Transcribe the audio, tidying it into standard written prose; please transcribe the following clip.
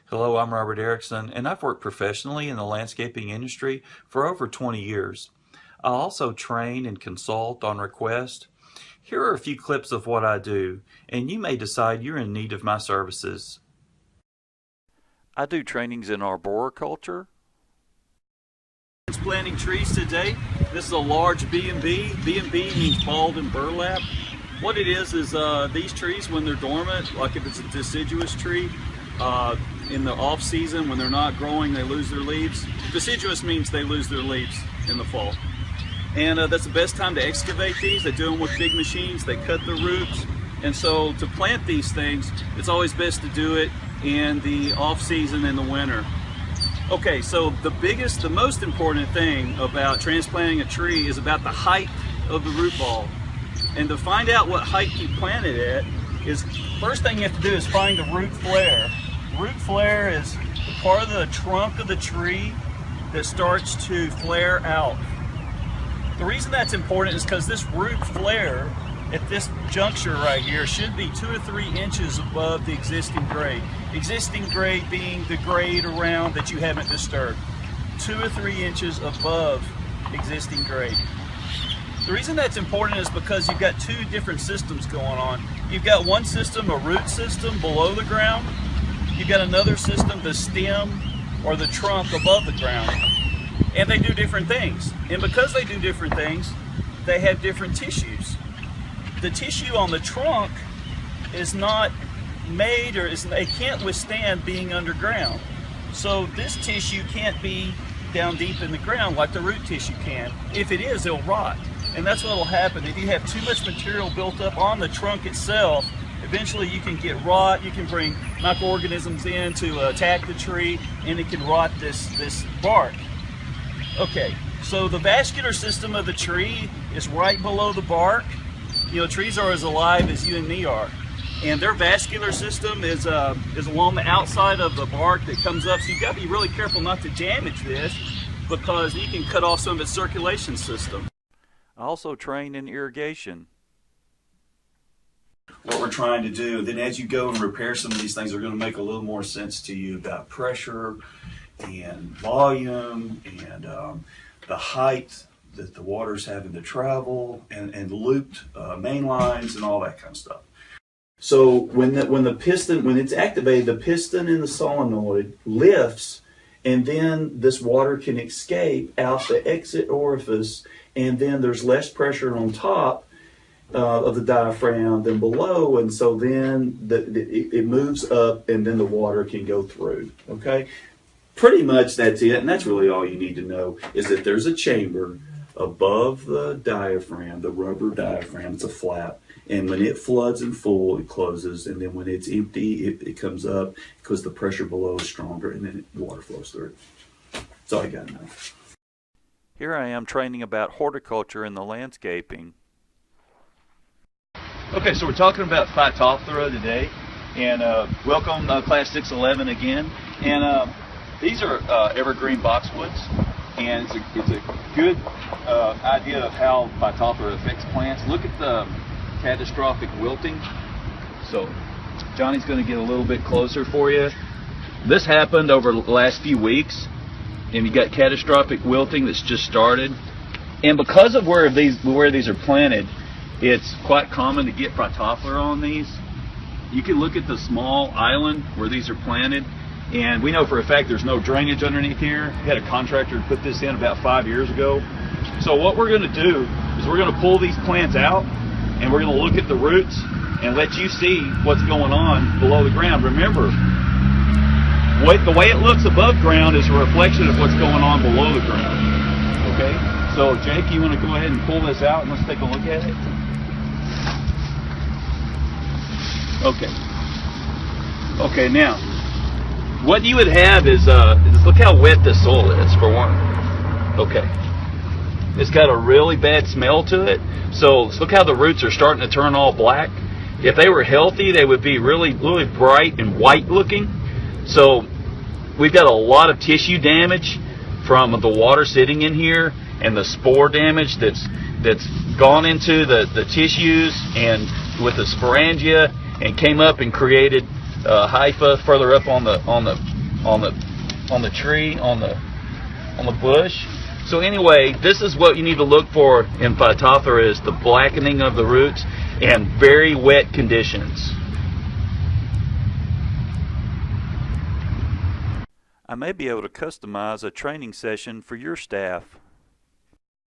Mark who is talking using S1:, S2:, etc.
S1: Hello, I'm Robert Erickson, and I've worked professionally in the landscaping industry for over 20 years. I also train and consult on request. Here are a few clips of what I do, and you may decide you're in need of my services. I do trainings in arboriculture. Planting trees today. This is a large B&B. B&B means balled and burlap. What it is these trees, when they're dormant, like if it's a deciduous tree, in the off season when they're not growing, they lose their leaves. Deciduous means they lose their leaves in the fall. And that's the best time to excavate these. They do them with big machines. They cut the roots. And so to plant these things, it's always best to do it in the off season in the winter. Okay, so the most important thing about transplanting a tree is about the height of the root ball. And to find out what height you plant it at, is first thing you have to do is find the root flare. Root flare is the part of the trunk of the tree that starts to flare out. The reason that's important is because this root flare at this juncture right here should be 2 or 3 inches above the existing grade. Existing grade being the grade around that you haven't disturbed. 2 or 3 inches above existing grade. The reason that's important is because you've got 2 different systems going on. You've got one system, a root system below the ground. You've got another system, the stem or the trunk above the ground. And they do different things. And because they do different things, they have different tissues. The tissue on the trunk is not made, or it can't withstand being underground. So this tissue can't be down deep in the ground like the root tissue can. If it is, it'll rot. And that's what will happen. If you have too much material built up on the trunk itself, eventually you can get rot. You can bring microorganisms in to attack the tree, and it can rot this bark. Okay, so the vascular system of the tree is right below the bark. You know, trees are as alive as you and me are. And their vascular system is along the outside of the bark that comes up. So you've got to be really careful not to damage this, because you can cut off some of its circulation system. I also train in irrigation. What we're trying to do, then as you go and repair some of these things, are going to make a little more sense to you about pressure and volume and the height that the water's having to travel, and looped main lines and all that kind of stuff. So when it's activated, the piston in the solenoid lifts, and then this water can escape out the exit orifice, and then there's less pressure on top of the diaphragm than below, and so then it moves up, and then the water can go through. Okay, pretty much that's it, and that's really all you need to know, is that there's a chamber above the diaphragm, the rubber diaphragm. It's a flap, and when it floods and full, it closes, and then when it's empty, it comes up because the pressure below is stronger, and then the water flows through. That's all I got to know. Here I am training about horticulture in the landscaping.
S2: Okay, so we're talking about Phytophthora today, and welcome Class 611 again. And these are evergreen boxwoods, and it's a good idea of how Phytophthora affects plants. Look at the catastrophic wilting. So Johnny's going to get a little bit closer for you. This happened over the last few weeks, and you got catastrophic wilting that's just started. And because of where these are planted, it's quite common to get Phytophthora on these. You can look at the small island where these are planted, and we know for a fact there's no drainage underneath here. We had a contractor put this in about 5 years ago. So what we're going to do is we're going to pull these plants out, and we're going to look at the roots and let you see what's going on below the ground. Remember, the way it looks above ground is a reflection of what's going on below the ground. Okay? So Jake, you want to go ahead and pull this out, and let's take a look at it? Okay. Okay, now, what you would have is look how wet the soil is, for one. Okay. It's got a really bad smell to it. So look how the roots are starting to turn all black. If they were healthy, they would be really, really bright and white looking. So we've got a lot of tissue damage from the water sitting in here, and the spore damage that's gone into the tissues and with the sporangia, and came up and created hypha further up on the on the tree, on the bush. So anyway, this is what you need to look for in Phytophthora, is the blackening of the roots and very wet conditions.
S1: I may be able to customize a training session for your staff.